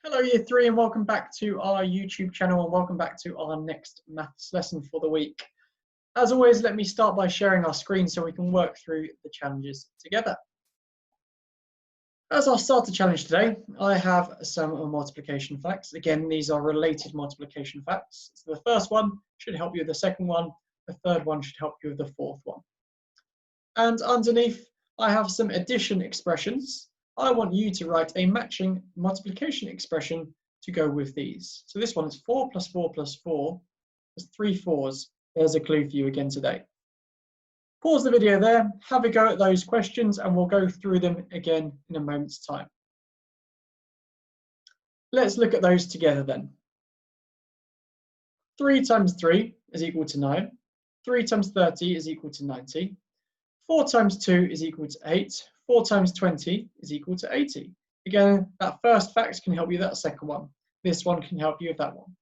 Hello Year 3 and welcome back to our YouTube channel and welcome back to our next maths lesson for the week. As always, let me start by sharing our screen so we can work through the challenges together. As our starter challenge today, I have some multiplication facts. Again, these are related multiplication facts. So the first one should help you with the second one, the third one should help you with the fourth one. And underneath, I have some addition expressions. I want you to write a matching multiplication expression to go with these. So this one is 4 plus 4 plus 4. There's 3 4s. There's a clue for you again today. Pause the video there, have a go at those questions, and we'll go through them again in a moment's time. Let's look at those together then. 3 times 3 is equal to 9. 3 times 30 is equal to 90. 4 times 2 is equal to 8. 4 times 20 is equal to 80. Again, that first fact can help you with that second one. This one can help you with that one.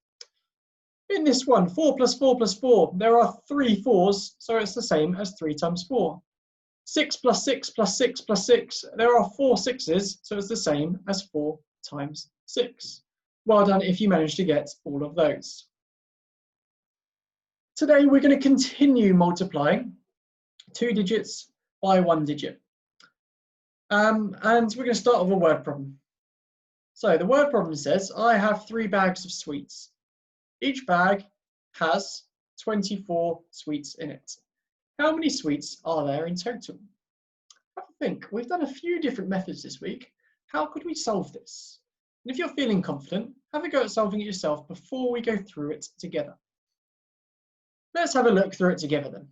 In this one, 4 plus 4 plus 4, there are 3 4s, so it's the same as 3 times 4. 6 plus 6 plus 6 plus 6, there are 4 6s, so it's the same as 4 times 6. Well done if you managed to get all of those. Today we're going to continue multiplying 2 digits by 1 digit. And we're going to start with a word problem. So the word problem says, I have 3 bags of sweets. Each bag has 24 sweets in it. How many sweets are there in total? Have a think. We've done a few different methods this week. How could we solve this? And if you're feeling confident, have a go at solving it yourself before we go through it together. Let's have a look through it together then.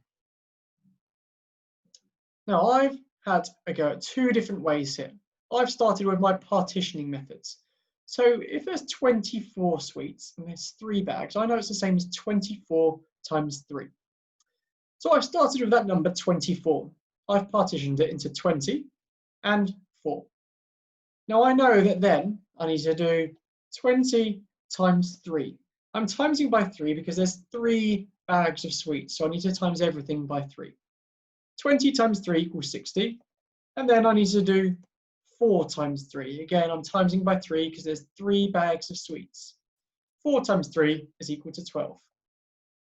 Now I've had a go at 2 different ways here. I've started with my partitioning methods. So if there's 24 sweets and there's 3 bags, I know it's the same as 24 times 3. So I've started with that number 24. I've partitioned it into 20 and 4. Now I know that then I need to do 20 times 3. I'm timesing by 3 because there's 3 bags of sweets, so I need to times everything by 3. 20 times 3 equals 60, and then I need to do 4 times 3. Again, I'm timesing by 3 because there's 3 bags of sweets. 4 times 3 is equal to 12.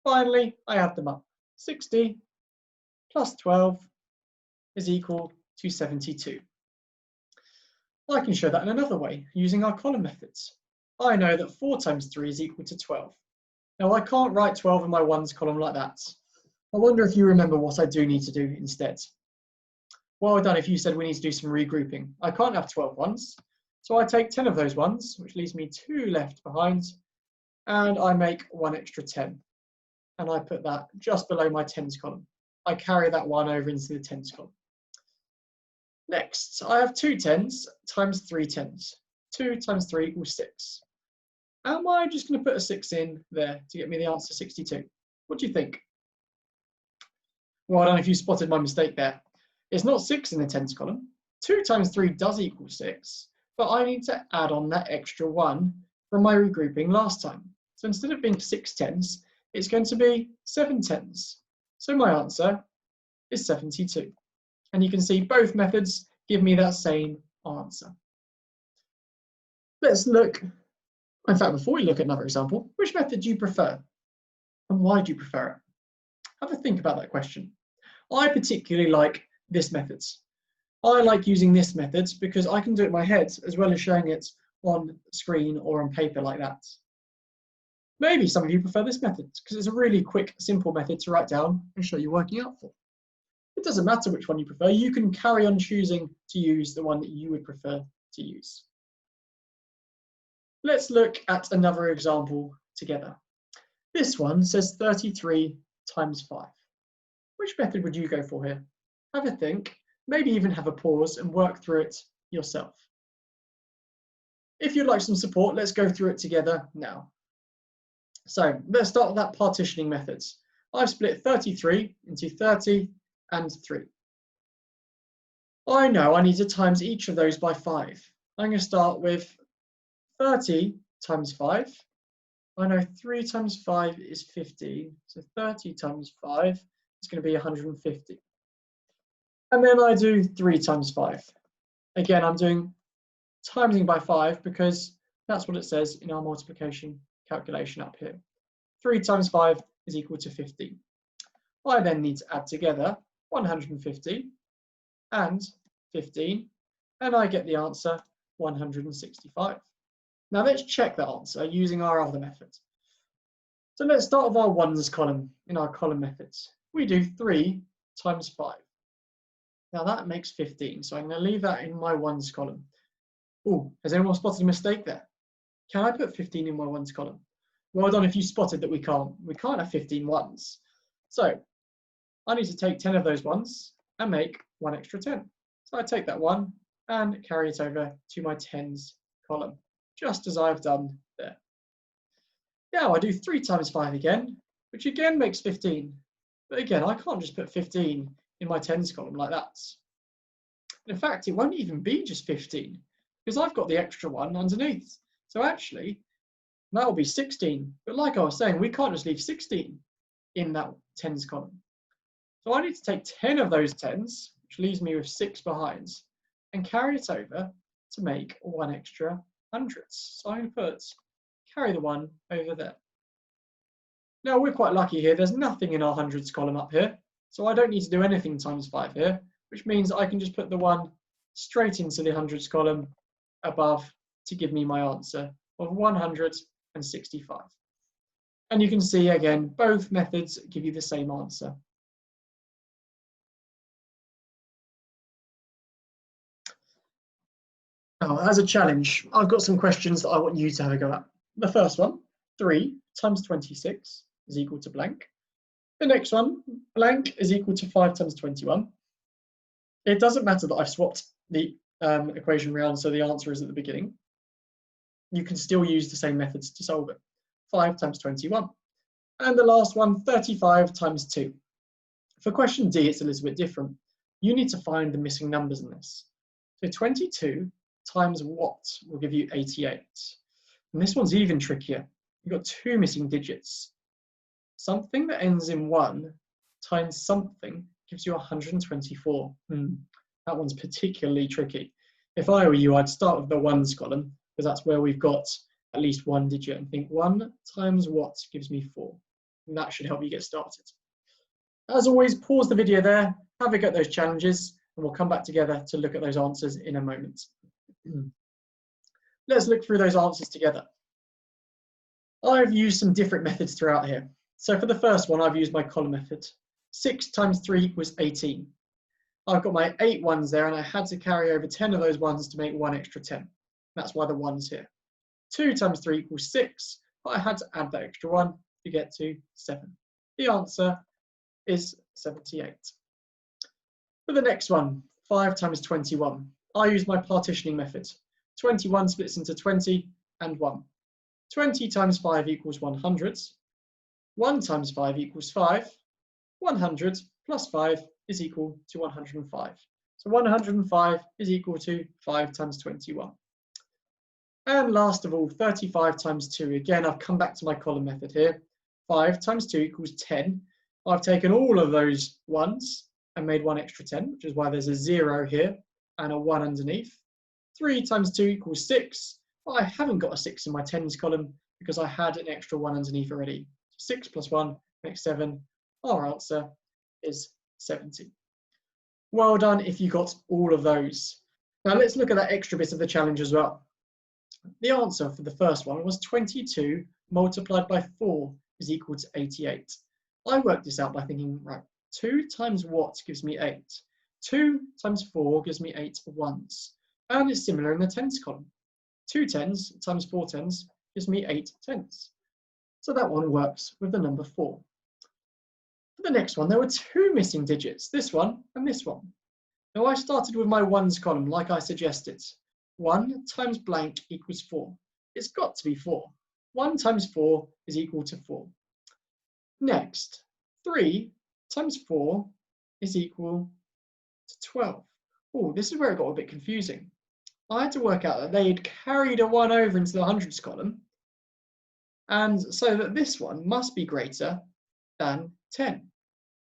Finally, I add them up. 60 plus 12 is equal to 72. I can show that in another way, using our column methods. I know that 4 times 3 is equal to 12. Now, I can't write 12 in my ones column like that. I wonder if you remember what I do need to do instead. Well done if you said we need to do some regrouping. I can't have 12 ones, so I take 10 of those ones, which leaves me 2 left behind, and I make 1 extra 10. And I put that just below my tens column. I carry that 1 over into the tens column. Next, I have 2 tens times 3 tens. 2 times 3 equals 6. Am I just going to put a 6 in there to get me the answer 62? What do you think? Well, I don't know if you spotted my mistake there. It's not 6 in the tens column. 2 times 3 does equal 6, but I need to add on that extra 1 from my regrouping last time. So instead of being 6 tens, it's going to be 7 tens. So my answer is 72. And you can see both methods give me that same answer. Let's look, in fact, before we look at another example, which method do you prefer? And why do you prefer it? Have a think about that question. I particularly like this method. I like using this method because I can do it in my head as well as showing it on screen or on paper like that. Maybe some of you prefer this method because it's a really quick, simple method to write down and show you working out for. It doesn't matter which one you prefer. You can carry on choosing to use the one that you would prefer to use. Let's look at another example together. This one says 33 times 5. Which method would you go for here? Have a think, maybe even have a pause and work through it yourself. If you'd like some support, let's go through it together now. So let's start with that partitioning methods. I've split 33 into 30 and 3. I know I need to times each of those by 5. I'm going to start with 30 times 5. I know 3 times 5 is 15, so 30 times 5 is going to be 150. And then I do 3 times 5. Again, I'm doing timesing by 5 because That's what it says in our multiplication calculation up here. 3 times 5 is equal to 15. I then need to add together 150 and 15, and I get the answer 165. Now let's check that answer using our other method. So let's start with our ones column in our column methods. We do 3 times 5. Now that makes 15, so I'm going to leave that in my ones column. Oh, has anyone spotted a mistake there? Can I put 15 in my ones column? Well done if you spotted that we can't. We can't have 15 ones. So I need to take 10 of those ones and make one extra 10. So I take that one and carry it over to my tens column, just as I've done there. Now I do 3 times 5 again, which again makes 15. But again, I can't just put 15 in my tens column like that. In fact, it won't even be just 15, because I've got the extra one underneath. So actually, that will be 16. But like I was saying, we can't just leave 16 in that tens column. So I need to take 10 of those tens, which leaves me with 6 behind, and carry it over to make one extra hundreds. So I'm going to carry the one over there. Now we're quite lucky here. There's nothing in our hundreds column up here. So I don't need to do anything times 5 here, which means I can just put the 1 straight into the hundreds column above to give me my answer of 165. And you can see again, both methods give you the same answer. Now, as a challenge, I've got some questions that I want you to have a go at. The first one, 3 times 26 is equal to blank. The next one, blank is equal to 5 times 21. It doesn't matter that I've swapped the equation around so the answer is at the beginning. You can still use the same methods to solve it. 5 times 21. And the last one, 35 times 2. For question D, it's a little bit different. You need to find the missing numbers in this. So 22 times what will give you 88. And this one's even trickier. You've got 2 missing digits. Something that ends in 1 times something gives you 124. That one's particularly tricky. If I were you, I'd start with the ones column, because that's where we've got at least 1 digit, and think 1 times what gives me 4. And that should help you get started. As always, pause the video there, have a go at those challenges, and we'll come back together to look at those answers in a moment. Let's look through those answers together. I've used some different methods throughout here. So for the first one, I've used my column method. 6 times 3 equals 18. I've got my 8 ones there, and I had to carry over 10 of those ones to make 1 extra 10. That's why the 1's here. 2 times 3 equals 6, but I had to add that extra 1 to get to 7. The answer is 78. For the next one, 5 times 21, I use my partitioning method. 21 splits into 20 and 1. 20 times 5 equals 100. 1 times 5 equals 5. 100 plus 5 is equal to 105. So 105 is equal to 5 times 21. And last of all, 35 times 2. Again, I've come back to my column method here. 5 times 2 equals 10. I've taken all of those ones and made 1 extra 10, which is why there's a 0 here and a 1 underneath. 3 times 2 equals 6. But I haven't got a 6 in my tens column because I had an extra 1 underneath already. 6 plus 1 makes 7. Our answer is 70. Well done if you got all of those. Now let's look at that extra bit of the challenge as well. The answer for the first one was 22 multiplied by 4 is equal to 88. I worked this out by thinking, right, 2 times what gives me 8? 2 times 4 gives me 8 ones. And it's similar in the tens column. 2 tens times 4 tens gives me 8 tens. So that one works with the number 4. For the next one, there were 2 missing digits, this one and this one. Now I started with my ones column like I suggested. 1 times blank equals 4. It's got to be 4. 1 times 4 is equal to 4. Next, 3 times 4 is equal to 12. Oh, this is where it got a bit confusing. I had to work out that they had carried a 1 over into the hundreds column, and so that this one must be greater than 10.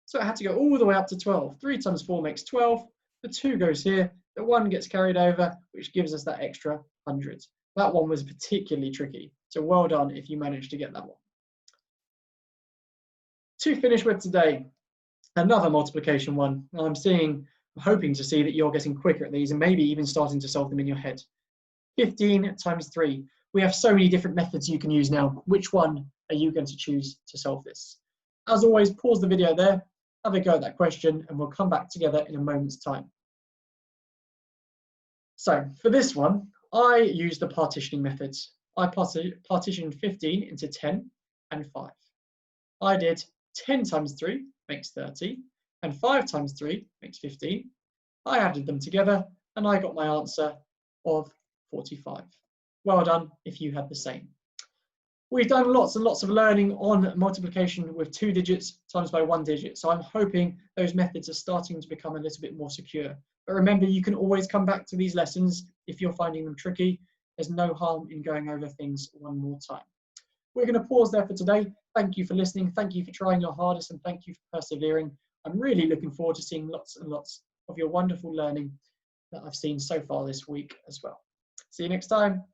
So I had to go all the way up to 12. 3 times 4 makes 12. The 2 goes here. The 1 gets carried over, which gives us that extra 100. That one was particularly tricky, so well done if you managed to get that one. To finish with today, another multiplication one. I'm hoping to see that you're getting quicker at these and maybe even starting to solve them in your head. 15 times 3. We have so many different methods you can use now. Which one are you going to choose to solve this? As always, pause the video there, have a go at that question, and we'll come back together in a moment's time. So for this one, I used the partitioning methods. I partitioned 15 into 10 and 5. I did 10 times 3 makes 30, and 5 times 3 makes 15. I added them together, and I got my answer of 45. Well done if you had the same. We've done lots and lots of learning on multiplication with 2 digits times by 1 digit, so I'm hoping those methods are starting to become a little bit more secure. But remember, you can always come back to these lessons if you're finding them tricky. There's no harm in going over things one more time. We're going to pause there for today. Thank you for listening. Thank you for trying your hardest, and thank you for persevering. I'm really looking forward to seeing lots and lots of your wonderful learning that I've seen so far this week as well. See you next time.